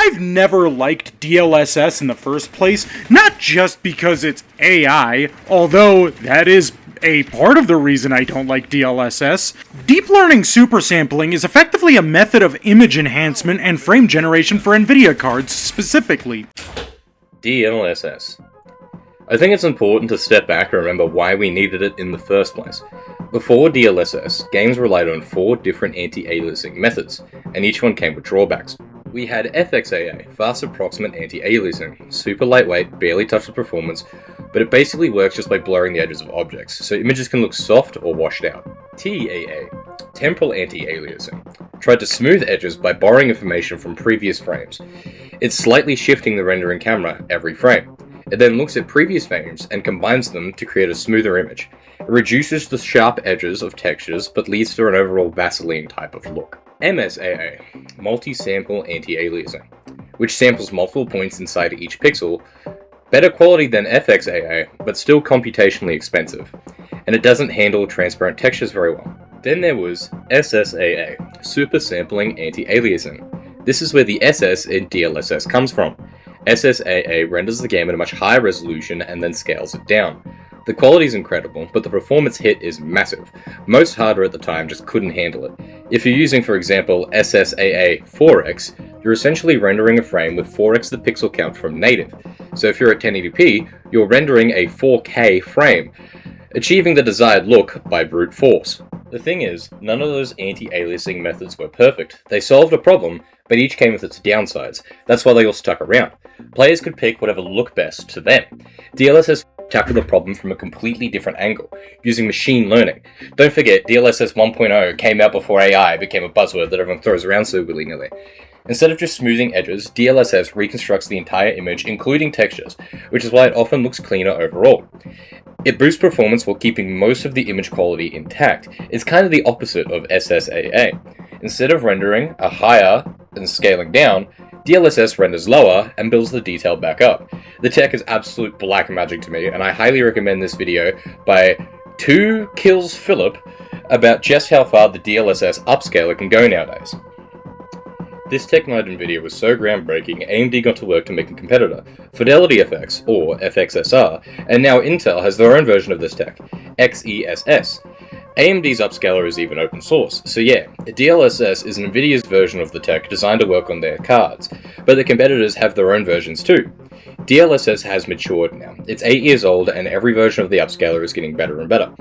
I've never liked DLSS in the first place, not just because it's AI, although that is a part of the reason I don't like DLSS. Deep learning supersampling is effectively a method of image enhancement and frame generation for NVIDIA cards specifically. DLSS. I think it's important to step back and remember why we needed it in the first place. Before DLSS, games relied on 4 different anti-aliasing methods, and each one came with drawbacks. We had FXAA, fast approximate anti-aliasing, super lightweight, barely touches performance, but it basically works just by blurring the edges of objects, so images can look soft or washed out. TAA, temporal anti-aliasing, tried to smooth edges by borrowing information from previous frames. It's slightly shifting the rendering camera every frame. It then looks at previous frames and combines them to create a smoother image. It reduces the sharp edges of textures but leads to an overall Vaseline type of look. MSAA, multi-sample anti-aliasing, which samples multiple points inside each pixel. Better quality than FXAA, but still computationally expensive, and it doesn't handle transparent textures very well. Then there was SSAA, super sampling anti-aliasing. This is where the SS in DLSS comes from. SSAA renders the game at a much higher resolution and then scales it down. The quality is incredible, but the performance hit is massive. Most hardware at the time just couldn't handle it. If you're using, for example, SSAA 4x, you're essentially rendering a frame with 4x the pixel count from native. So if you're at 1080p, you're rendering a 4K frame, achieving the desired look by brute force. The thing is, none of those anti-aliasing methods were perfect. They solved a problem, but each came with its downsides. That's why they all stuck around. Players could pick whatever looked best to them. DLSS tackled the problem from a completely different angle, using machine learning. Don't forget, DLSS 1.0 came out before AI became a buzzword that everyone throws around so willy-nilly. Instead of just smoothing edges, DLSS reconstructs the entire image, including textures, which is why it often looks cleaner overall. It boosts performance while keeping most of the image quality intact. It's kind of the opposite of SSAA. Instead of rendering a higher and scaling down, DLSS renders lower and builds the detail back up. The tech is absolute black magic to me, and I highly recommend this video by 2 Kills Philip about just how far the DLSS upscaler can go nowadays. This tech night in video was so groundbreaking, AMD got to work to make a competitor, Fidelity FX, or FXSR, and now Intel has their own version of this tech, XESS. AMD's upscaler is even open source, so yeah, DLSS is NVIDIA's version of the tech designed to work on their cards, but the competitors have their own versions too. DLSS has matured now. It's 8 years old and every version of the upscaler is getting better and better.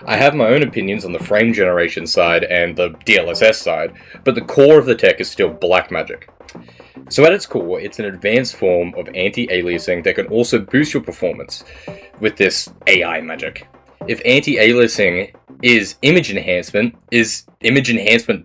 I have my own opinions on the frame generation side and the DLSS side, but the core of the tech is still black magic. So at its core, it's an advanced form of anti-aliasing that can also boost your performance with this AI magic. If anti-aliasing is image enhancement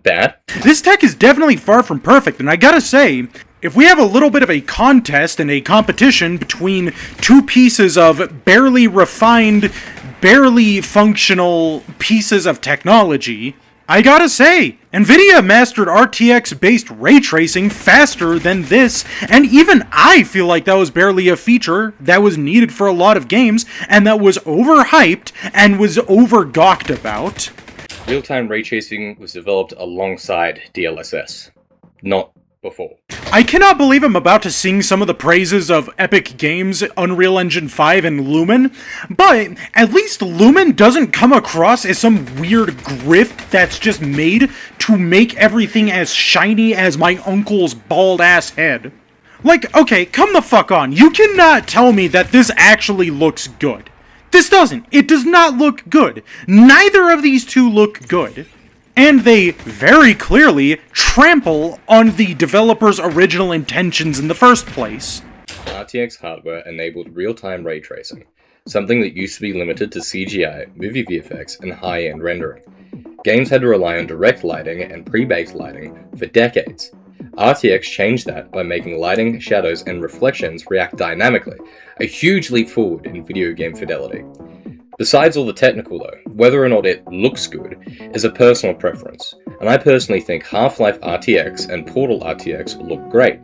bad? This tech is definitely far from perfect, and I gotta say, if we have a little bit of a contest and a competition between 2 pieces of barely refined, barely functional pieces of technology, I gotta say, NVIDIA mastered RTX-based ray tracing faster than this, and even I feel like that was barely a feature that was needed for a lot of games, and that was overhyped and was over-gawked about. Real-time ray tracing was developed alongside DLSS, not before. I cannot believe I'm about to sing some of the praises of Epic Games, Unreal Engine 5, and Lumen, but at least Lumen doesn't come across as some weird grift that's just made to make everything as shiny as my uncle's bald-ass head. Like, okay, come the fuck on. You cannot tell me that this actually looks good. This doesn't. It does not look good. Neither of these two look good. And they very clearly trample on the developer's original intentions in the first place. RTX hardware enabled real-time ray tracing, something that used to be limited to CGI, movie VFX, and high-end rendering. Games had to rely on direct lighting and pre-baked lighting for decades. RTX changed that by making lighting, shadows, and reflections react dynamically, a huge leap forward in video game fidelity. Besides all the technical though, whether or not it looks good is a personal preference, and I personally think Half-Life RTX and Portal RTX look great.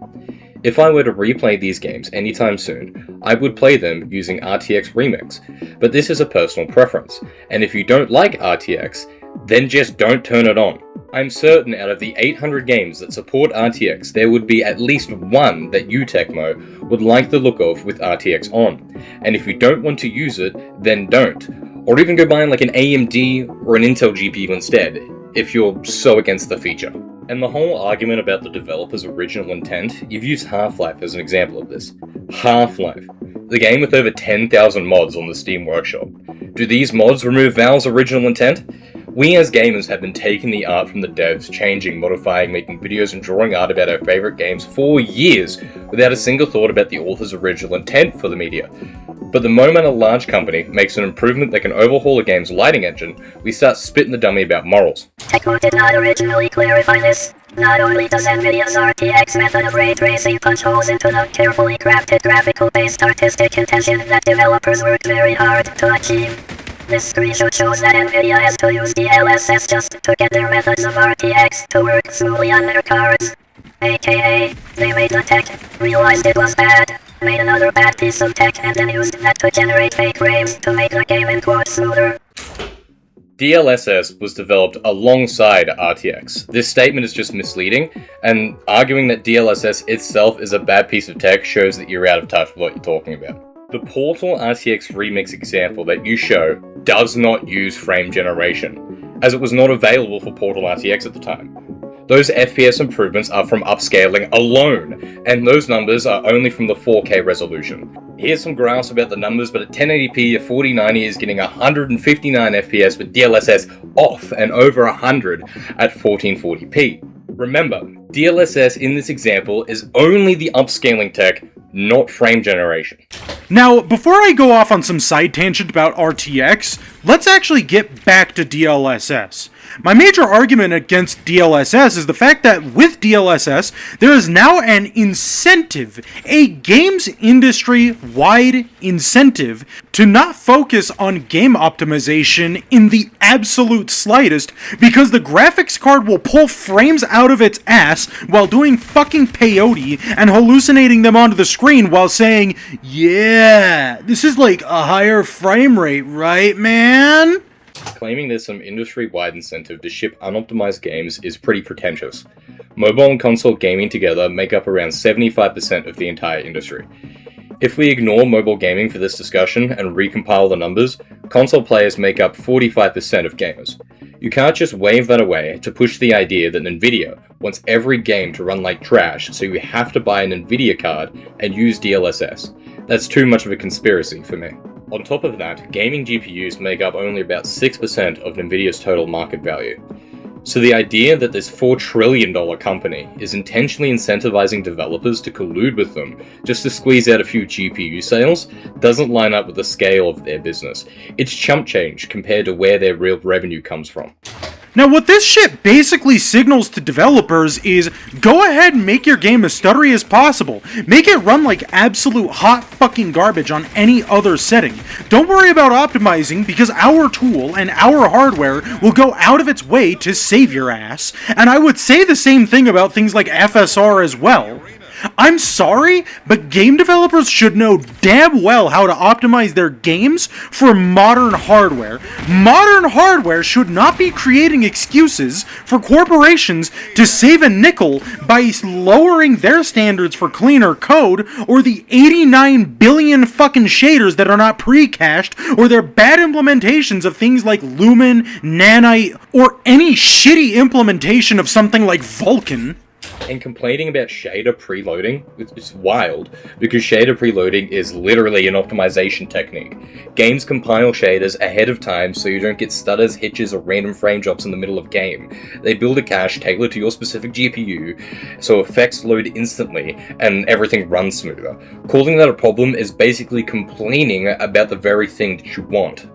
If I were to replay these games anytime soon, I would play them using RTX Remix, but this is a personal preference, and if you don't like RTX, then just don't turn it on. I'm certain out of the 800 games that support RTX, there would be at least one that you, Techmo, would like the look of with RTX on. And if you don't want to use it, then don't. Or even go buy like an AMD or an Intel GPU instead, if you're so against the feature. And the whole argument about the developer's original intent, you've used Half-Life as an example of this. Half-Life, the game with over 10,000 mods on the Steam Workshop. Do these mods remove Valve's original intent? We as gamers have been taking the art from the devs, changing, modifying, making videos and drawing art about our favourite games for years, without a single thought about the author's original intent for the media. But the moment a large company makes an improvement that can overhaul a game's lighting engine, we start spitting the dummy about morals. Techmo did not originally clarify this. Not only does NVIDIA's RTX method of ray tracing punch holes into the carefully crafted graphical-based artistic intention that developers worked very hard to achieve. This screenshot shows that NVIDIA has to use DLSS just to get their methods of RTX to work smoothly on their cards. AKA, they made the tech, realized it was bad, made another bad piece of tech and then used that to generate fake frames to make the game in quote smoother. DLSS was developed alongside RTX. This statement is just misleading, and arguing that DLSS itself is a bad piece of tech shows that you're out of touch with what you're talking about. The Portal RTX Remix example that you show does not use frame generation, as it was not available for Portal RTX at the time. Those FPS improvements are from upscaling alone, and those numbers are only from the 4K resolution. Here's some graphs about the numbers, but at 1080p, your 4090 is getting 159 FPS with DLSS off and over 100 at 1440p. Remember, DLSS in this example is only the upscaling tech, not frame generation. Now, before I go off on some side tangent about RTX, let's actually get back to DLSS. My major argument against DLSS is the fact that with DLSS, there is now an incentive, a games industry-wide incentive, to not focus on game optimization in the absolute slightest, because the graphics card will pull frames out of its ass while doing fucking peyote and hallucinating them onto the screen while saying, "Yeah, this is like a higher frame rate, right, man?" Claiming there's some industry-wide incentive to ship unoptimized games is pretty pretentious. Mobile and console gaming together make up around 75% of the entire industry. If we ignore mobile gaming for this discussion and recompile the numbers, console players make up 45% of gamers. You can't just wave that away to push the idea that Nvidia wants every game to run like trash, so you have to buy an Nvidia card and use DLSS. That's too much of a conspiracy for me. On top of that, gaming GPUs make up only about 6% of Nvidia's total market value. So the idea that this $4 trillion company is intentionally incentivizing developers to collude with them just to squeeze out a few GPU sales doesn't line up with the scale of their business. It's chump change compared to where their real revenue comes from. Now, what this shit basically signals to developers is, go ahead and make your game as stuttery as possible. Make it run like absolute hot fucking garbage on any other setting. Don't worry about optimizing, because our tool and our hardware will go out of its way to save your ass. And I would say the same thing about things like FSR as well. I'm sorry, but game developers should know damn well how to optimize their games for modern hardware. Modern hardware should not be creating excuses for corporations to save a nickel by lowering their standards for cleaner code, or the 89 billion fucking shaders that are not pre-cached, or their bad implementations of things like Lumen, Nanite, or any shitty implementation of something like Vulkan. And complaining about shader preloading, it's wild, because shader preloading is literally an optimization technique. Games compile shaders ahead of time so you don't get stutters, hitches, or random frame drops in the middle of game. They build a cache tailored to your specific GPU, so effects load instantly and everything runs smoother. Calling that a problem is basically complaining about the very thing that you want.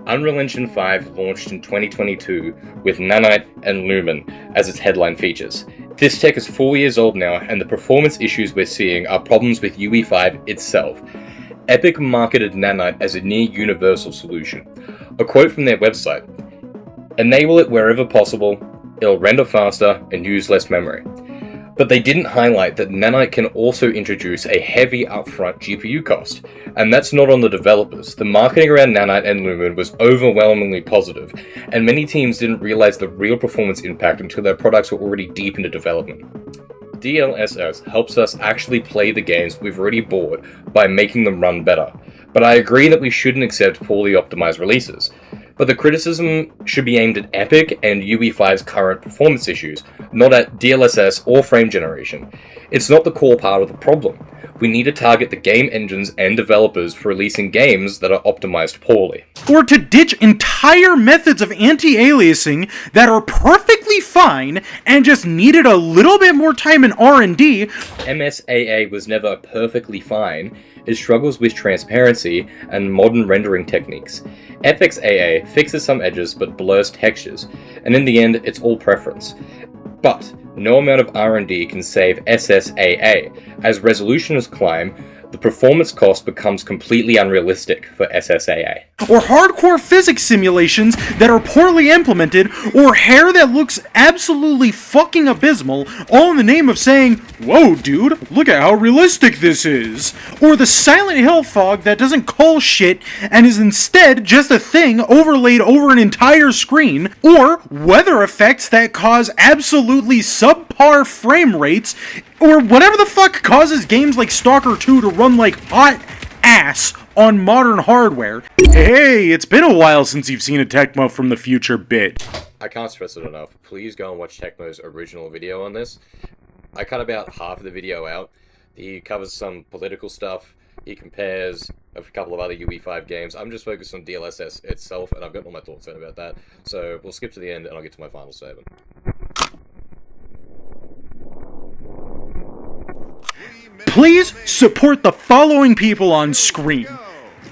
Unreal Engine 5 launched in 2022 with Nanite and Lumen as its headline features. This tech is 4 years old now, and the performance issues we're seeing are problems with UE5 itself. Epic marketed Nanite as a near-universal solution. A quote from their website: "Enable it wherever possible, it'll render faster and use less memory." But they didn't highlight that Nanite can also introduce a heavy upfront GPU cost, and that's not on the developers. The marketing around Nanite and Lumen was overwhelmingly positive, and many teams didn't realize the real performance impact until their products were already deep into development. DLSS helps us actually play the games we've already bought by making them run better, but I agree that we shouldn't accept poorly optimized releases. But the criticism should be aimed at Epic and UE5's current performance issues, not at DLSS or frame generation. It's not the core part of the problem. We need to target the game engines and developers for releasing games that are optimized poorly. Or to ditch entire methods of anti-aliasing that are perfectly fine and just needed a little bit more time in R&D. MSAA was never perfectly fine. It struggles with transparency and modern rendering techniques. Epic's AA fixes some edges but blurs textures, and in the end it's all preference. But no amount of R&D can save SSAA. As resolutions climb, the performance cost becomes completely unrealistic for SSAA. Or hardcore physics simulations that are poorly implemented, or hair that looks absolutely fucking abysmal, all in the name of saying, "Whoa dude, look at how realistic this is." Or the Silent Hill fog that doesn't call shit and is instead just a thing overlaid over an entire screen. Or weather effects that cause absolutely subpar frame rates, or whatever the fuck causes games like Stalker 2 to run like hot ass on modern hardware. Hey, it's been a while since you've seen a Techmo from the future bit. I can't stress it enough. Please go and watch Techmo's original video on this. I cut about half of the video out. He covers some political stuff. He compares a couple of other UE5 games. I'm just focused on DLSS itself, and I've got all my thoughts out about that. So we'll skip to the end, and I'll get to my final statement. Please support the following people on screen.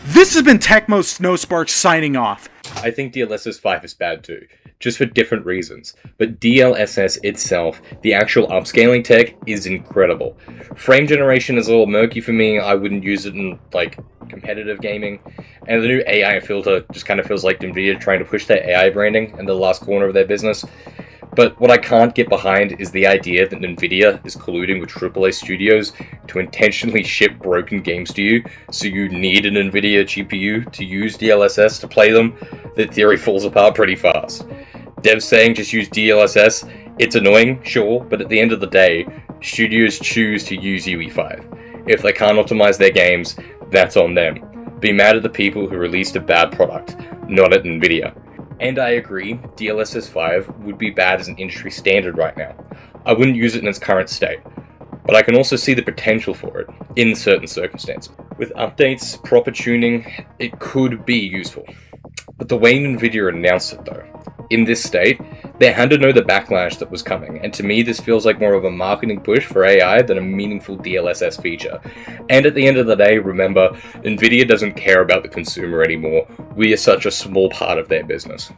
This has been Techmo Snowsparks signing off. I think DLSS 5 is bad too, just for different reasons. But DLSS itself, the actual upscaling tech, is incredible. Frame generation is a little murky for me. I wouldn't use it in, like, competitive gaming. And the new AI filter just kind of feels like NVIDIA trying to push their AI branding into the last corner of their business. But what I can't get behind is the idea that NVIDIA is colluding with AAA studios to intentionally ship broken games to you, so you need an NVIDIA GPU to use DLSS to play them. The theory falls apart pretty fast. Devs saying just use DLSS, it's annoying, sure, but at the end of the day, studios choose to use UE5. If they can't optimize their games, that's on them. Be mad at the people who released a bad product, not at NVIDIA. And I agree, DLSS 5 would be bad as an industry standard right now. I wouldn't use it in its current state. But I can also see the potential for it, in certain circumstances. With updates, proper tuning, it could be useful. But the way NVIDIA announced it though, in this state, they had to know the backlash that was coming, and to me this feels like more of a marketing push for AI than a meaningful DLSS feature. And at the end of the day, remember, NVIDIA doesn't care about the consumer anymore. We are such a small part of their business.